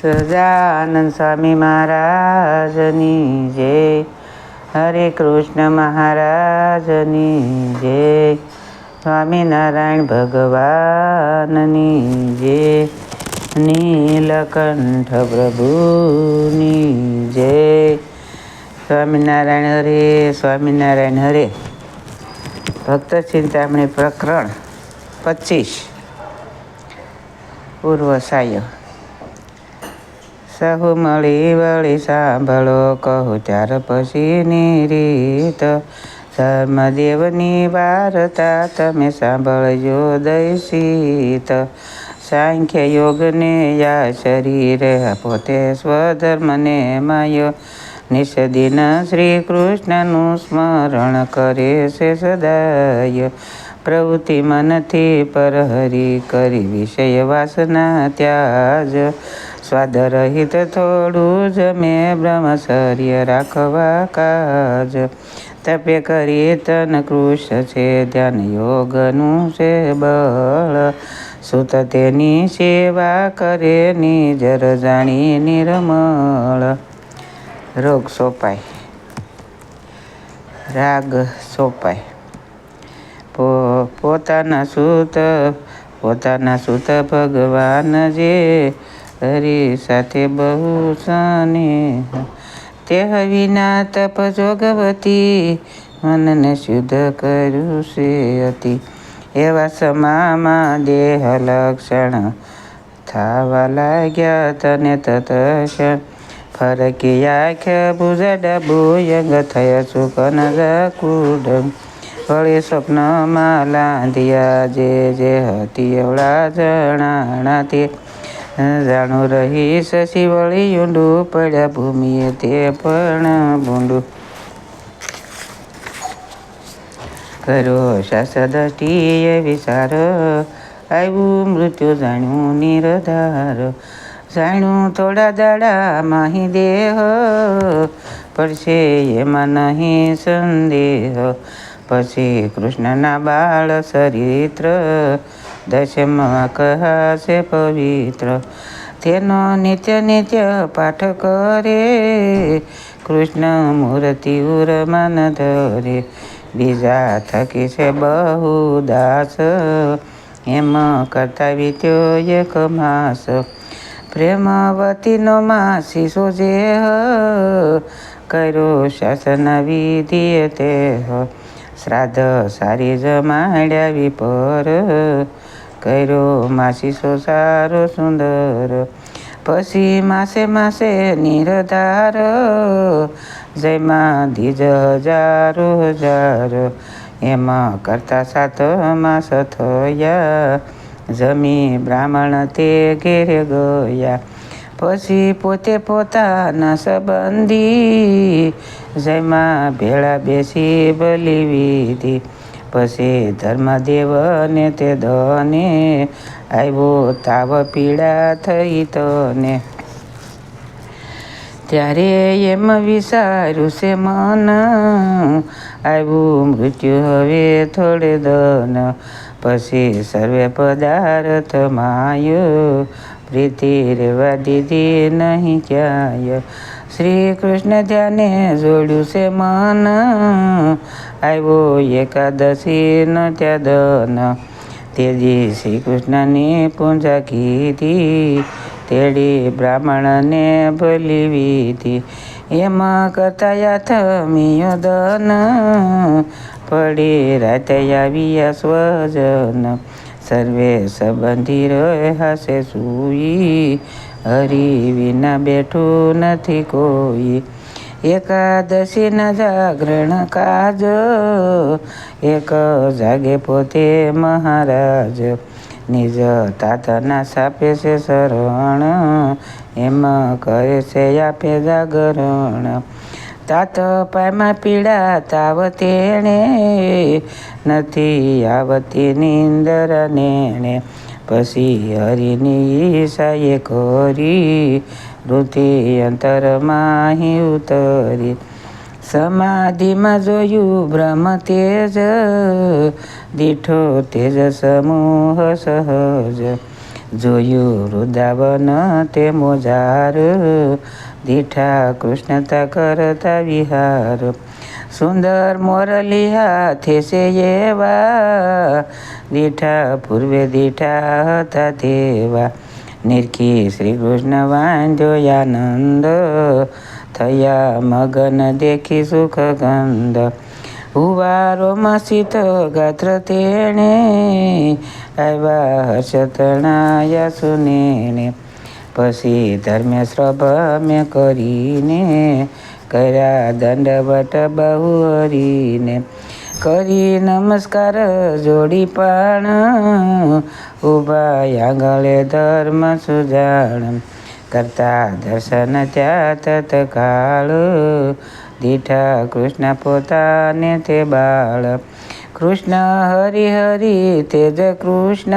સહજાનંદ સ્વામી મહારાજની જય. હરે કૃષ્ણ મહારાજની જય. સ્વામિનારાયણ ભગવાનની જય. નીલકંઠ પ્રભુની જય. સ્વામિનારાયણ હરે, સ્વામિનારાયણ હરે. ભક્ત ચિંતામણી પ્રકરણ 25 પૂર્વ સાય. સહુ મળી વળી સાંભળો, કહું ત્યાર પછીની રીત. ધર્મદેવની વાર્તા તમે સાંભળજો દયસીત. સાંખ્ય યોગને યા શરીરે, પોતે સ્વધર્મને માયો. નિષદિન શ્રી કૃષ્ણનું સ્મરણ કરે છે સદાય. પ્રવૃત્તિ મનથી પરહરી, કરી વિષય વાસના ત્યાજ. સ્વાદ રહિત થોડું જમે, બ્રહ્મચર્ય રાખવા કાજ. તપે કરી તન કૃશ છે, ધ્યાન યોગનું છે બળ. સુત તેની સેવા કરે, નિજર જાણી નિર્મળ. રોગ સોપાય, રાગ સોપાય. પોતાના સૂત ભગવાન જે, હરિ સાથે બહુ સ્નેહ. તે વિના તપ જોગવતી, મનને શુદ્ધ કર્યું છે અતિ. એવા સમામાં દેહ લક્ષણ, થાવા લાગ્યા તને તત્ક્ષણ. ફરકી આંખ બુઝડા ભુયંગ, થયા સુકન કુડ. વળી સ્વપ્નમાં લાંધિયા જે હતી એવડા જણાણા તે. જાણું રહી શશી વળી ઊંડું, પડ્યા ભૂમિએ તે પણ ભૂંડું. કર્યો શાસ્ત્ર દ્રષ્ટિએ વિચાર, આવ્યું મૃત્યુ જાણ્યું નિરધાર. જાણ્યું થોડા દાડા માહી દેહ, પડશે એમાં નહીં સંદેહ. પછી કૃષ્ણના બાળ ચરિત્ર, દશમાં કહાશે પવિત્ર. તેનો નિત્ય પાઠ કરે, કૃષ્ણ મૂર્તિ ઉરમાન ધરે. બીજા થકી છે બહુ દાસ, એમ કરતા વીત્યો એક માસ. પ્રેમવતીનો માસી સોજે, કર્યો શાસના વિધિએ તે. શ્રાદ્ધ સારી જમાડ્યા વિપર, કર્યો માસીસો સારો સુંદર. પછી માસે નિરધાર, જયમાં દીજ હજારો હજાર. એમાં કરતા 7 માસ થયા, જમી બ્રાહ્મણ તે ઘેરે ગયા. પછી પોતે પોતાના સંબંધી, જયમાં ભેળા બેસી બલિ વિધિ. પછી ધર્મદેવને તે ધને, આવ્યો તાવ પીડા થઈ તને. ત્યારે એમ વિચાર્યું છે મન, આવ્યું મૃત્યુ હવે થોડે દન. પછી સર્વે પદાર્થ માય, પ્રીતિ રેવા દીધી નહીં ક્યાંય. શ્રી કૃષ્ણ ધ્યાને જોડ્યું છે મન, આવ્યો એકાદશી ન ત્યાં દન. તેજી શ્રી કૃષ્ણની પૂજા કીધી, તેડી બ્રાહ્મણને બલિ વિધિ. એમાં કરતા યાથમિયો દન, પડી રાતે આવ્યા સ્વજન. સર્વે સંબંધી રહ્યા છે સૂઈ, હરિ વિના બેઠું નથી કોઈ. એકાદશીના જાગરણ કાજ, એક જાગે પોતે મહારાજ. નિજ તાતના સાપે છે શરણ, એમ કરે છે આપે જાગરણ. તાત પાયમાં પીડા તાવ તેણે, નથી આવતી નિંદર નેણે. પછી હરિની ઈશાએ કરી, વૃત્તિ અંતરમાં ઉતરી. સમાધિમાં જોયું બ્રહ્મ તેજ, દીઠો તેજ સમૂહ સહજ. જોયું વૃંદાવન તે મોજાર, દીઠા કૃષ્ણતા કરતા વિહાર. સુંદર મોરલી હાથે છે એવા, દીઠા પૂર્વે દીઠા હતા તેવા. નિરખી શ્રી કૃષ્ણ વાંધ્યો આનંદ, થયા મગન દેખી સુખ ગંધ. હુવારોમાં શીત ગાત્ર તેણે, આવ્યા હર્ષ તણાયા સુનેને. પછી ધર્મે શ્રભમે કરીને, કર્યા દંડવટ બહુ હરીને. કરી નમસ્કાર જોડી પાણ, ઉભા આંગળે ધર્મ સુજાણ. કરતા દર્શન ત્યાં તત્કાળ, દીઠા કૃષ્ણ પોતાને તે બાળ. કૃષ્ણ હરિ હરિ તેજ કૃષ્ણ,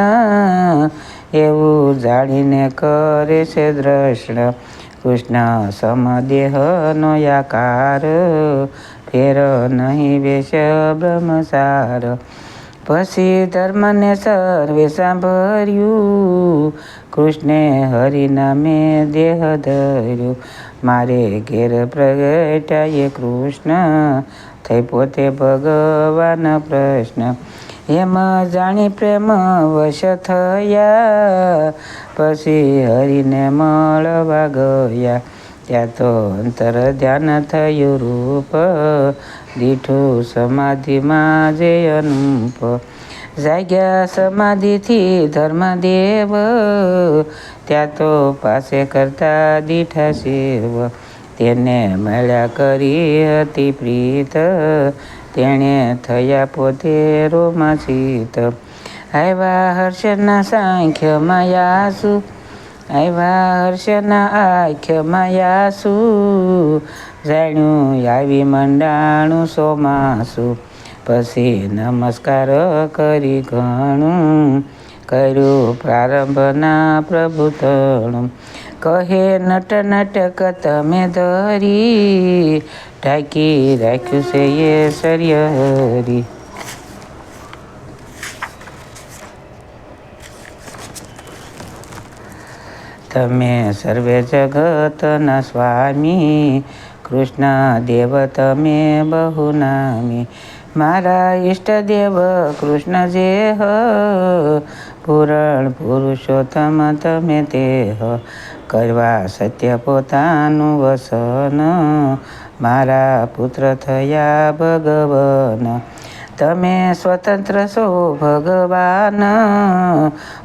એવું જાણીને કરે છે દ્રષ્ણ. કૃષ્ણ સમદેહનો આકાર, ફેર નહીં વેશ બ્રહ્મસાર. પછી ધર્મને સર્વે સાંભળ્યું, કૃષ્ણે હરિનામે દેહ ધર્યું. મારે ઘેર પ્રગટાયે કૃષ્ણ, થઈ પોતે ભગવાન પ્રશ્ન. એમ જાણી પ્રેમ વશ થયા, પછી હરિને મળવા ગયા. ત્યાં તો અંતર ધ્યાન થયું રૂપ, દીઠું સમાધિમાં જે અનુપ. જાગ્યા સમાધિથી ધર્મદેવ, ત્યાં તો પાસે કરતા દીઠા શિવ. તેને મળ્યા કરી હતી પ્રીત, તેણે થયા પોતે રોમાચિત. આવ્યા હર્ષના સાંખ્યમાં યાસુ, આવ્યા હર્ષના આખ્યમાં યાસુ. જાણ્યું આવી મંડાણું સોમાસુ. પછી નમસ્કાર કરી ઘણું, કર્યું પ્રારંભના પ્રભુતણું. કહે નટ નટક તમે ધરી, ઢાંકી રાખ્યું છે એ શર્ય હરી. તમે સર્વે જગતના સ્વામી, કૃષ્ણ દેવ તમે બહુ નામી. મારા ઈષ્ટદેવ કૃષ્ણ જે હ, પુરાણ પુરુષોત્તમ તમે તે હ. કરવા સત્ય પોતાનું વસન, મારા પુત્ર થયા ભગવાન. તમે સ્વતંત્ર છો ભગવાન,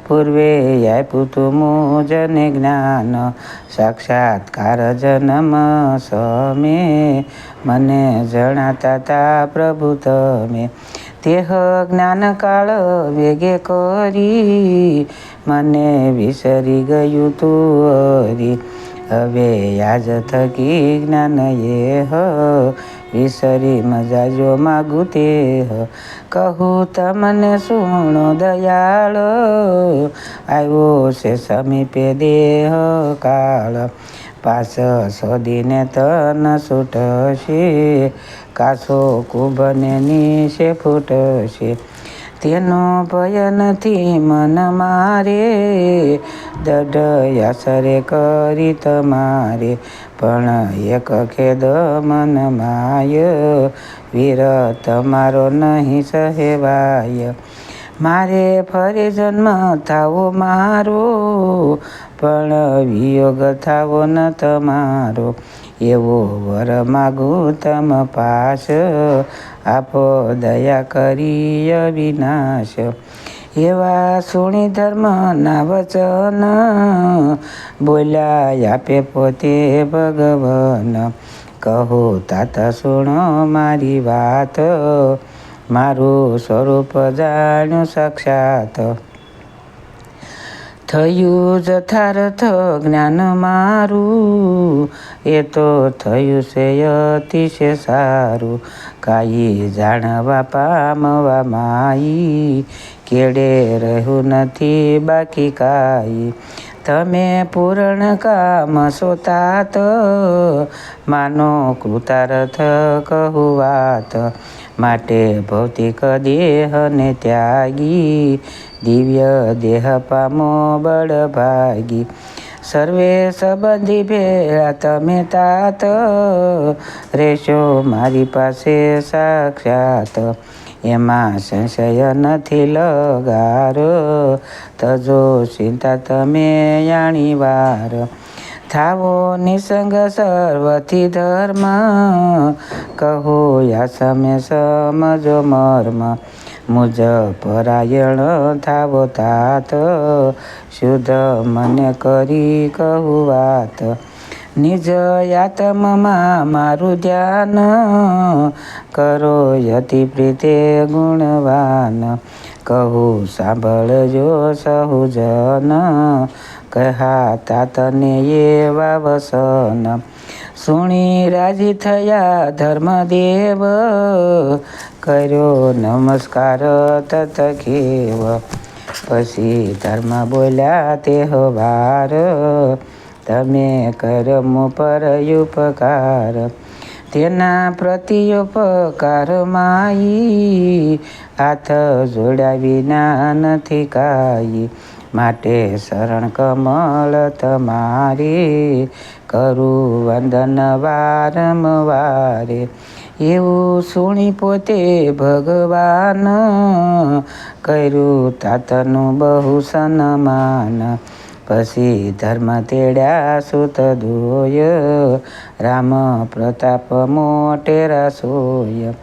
પૂર્વે આપ્યું તું મુજને જ્ઞાન. સાક્ષાત્કાર જન્મ સમે, મને જણાતા તા પ્રભુ તમે. તેહ જ્ઞાન કાળ વેગે કરી, મને વિસરી ગયું તું હરી. હવે આજ થકી જ્ઞાન એ હ, વિસરી મજાજો માગું તે હ. કહું તમને સુણો દયાળ, આવ્યો છે સમીપે દેહ કાળ. પાસ શોધીને તન છૂટશે, કાસો કુંભને નીચે ફૂટશે. તેનો ભય નથી મન મારે, દઢ આસરે કરી તમારે. પણ એક ખેદ મન માય, વીર તમારો નહીં સહેવાય. મારે ફરી જન્મ થાવો મારો, પણ વિયોગ થાવો ન તમારો. એવો વર માગું તમ પાસ, આપો દયા કરી અવિનાશ. એવા સુણી ધર્મના વચન, બોલ્યા આપે પોતે ભગવાન. કહો તાત સુણો મારી વાત, મારું સ્વરૂપ જાણ્યું સાક્ષાત. થયું જથાર્થ જ્ઞાન મારું, એ તો થયું છે અતિશય સારું. કાંઈ જાણવા પામવા માઈ, કેડે રહ્યું નથી બાકી કાંઈ. તમે પૂર્ણ કામ સોતાત, માનો કૃતાર્થ કહું વાત. માટે ભૌતિક દેહને ત્યાગી દિવ્ય દેહ પામો બળભાગી. સર્વે સંબંધી ભેળા તમે તાત રહેશો મારી પાસે સાક્ષાત. એમાં સંશય નથી લગાર તજો ચિંતા તમે યાણી વાર. થાવો નિસંગ સર્વથી ધર્મ કહો યા તમે સમજો મર્મ. મુજ પરાયણ થાવો તાત શુદ્ધ મને કરી કહું વાત. નિજ આત્મમાં મારું ધ્યાન કરો યતિ પ્રીતે ગુણવાન. કહું સાંભળજો સહુજન કહા તાતને એવા વસન. સુણી રાજી થયા ધર્મદેવ કર્યો નમસ્કાર તત ખેવ. પછી ધર્મ બોલ્યા તે વાર તમે કરમો પર ઉપકાર. તેના પ્રત્યુપકાર માઈ હાથ જોડ્યા વિના નથી કાઈ. માટે શરણ કમળ તમારી કરું વંદન વારંવારે. એવું સુણી પોતે ભગવાન કર્યું તાતનું બહુ સન્માન. પછી ધર્મ તેડ્યા સુત દોય રામ પ્રતાપ મોટેરા સોય.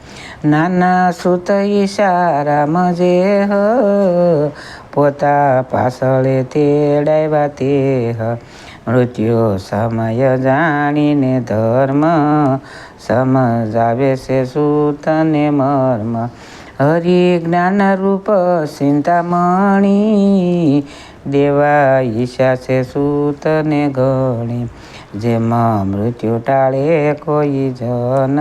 નાના સુત ઈશા રામ જેહ પોતા પાછળ તેડાવ્યા તેહ. મૃત્યુ સમય જાણીને ધર્મ સમજાવે છે સૂતને મર્મ. હરિ જ્ઞાન રૂપ ચિંતામણી દેવા ઈચ્છા છે સૂતને ગણી. જેમાં મૃત્યુ ટાળે કોઈ જન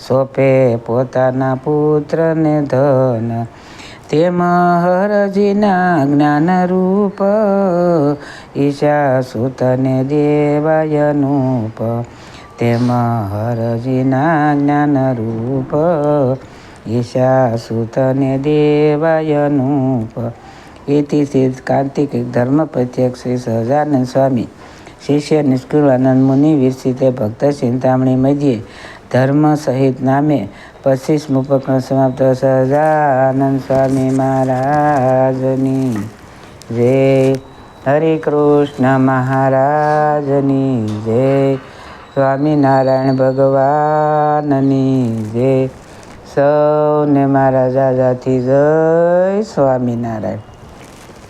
સોંપે પોતાના પુત્રને ધન. તેમ હરજીના જ્ઞાન રૂપ ઈશા સૂતને દેવાય અનુપ. તેમ હરજીના જ્ઞાન રૂપ ઈશા સૂતને દેવાય અનુપ. ઇતિ સિદ્ધ કાર્તિક ધર્મ પ્રત્યક્ષ શ્રી સહજાનંદ સ્વામી શિષ્ય નિષ્કુળાનંદ મુનિ વિરચિતે ભક્ત ચિંતામણી મધ્યે ધર્મ સહિત નામે 25મું પ્રકરણ સમાપ્ત. સહજાનંદ સ્વામી મહારાજની જય. હરે કૃષ્ણ મહારાજની જય. સ્વામિનારાયણ ભગવાનની જય. સૌને મારા જાજાથી જય સ્વામિનારાયણ.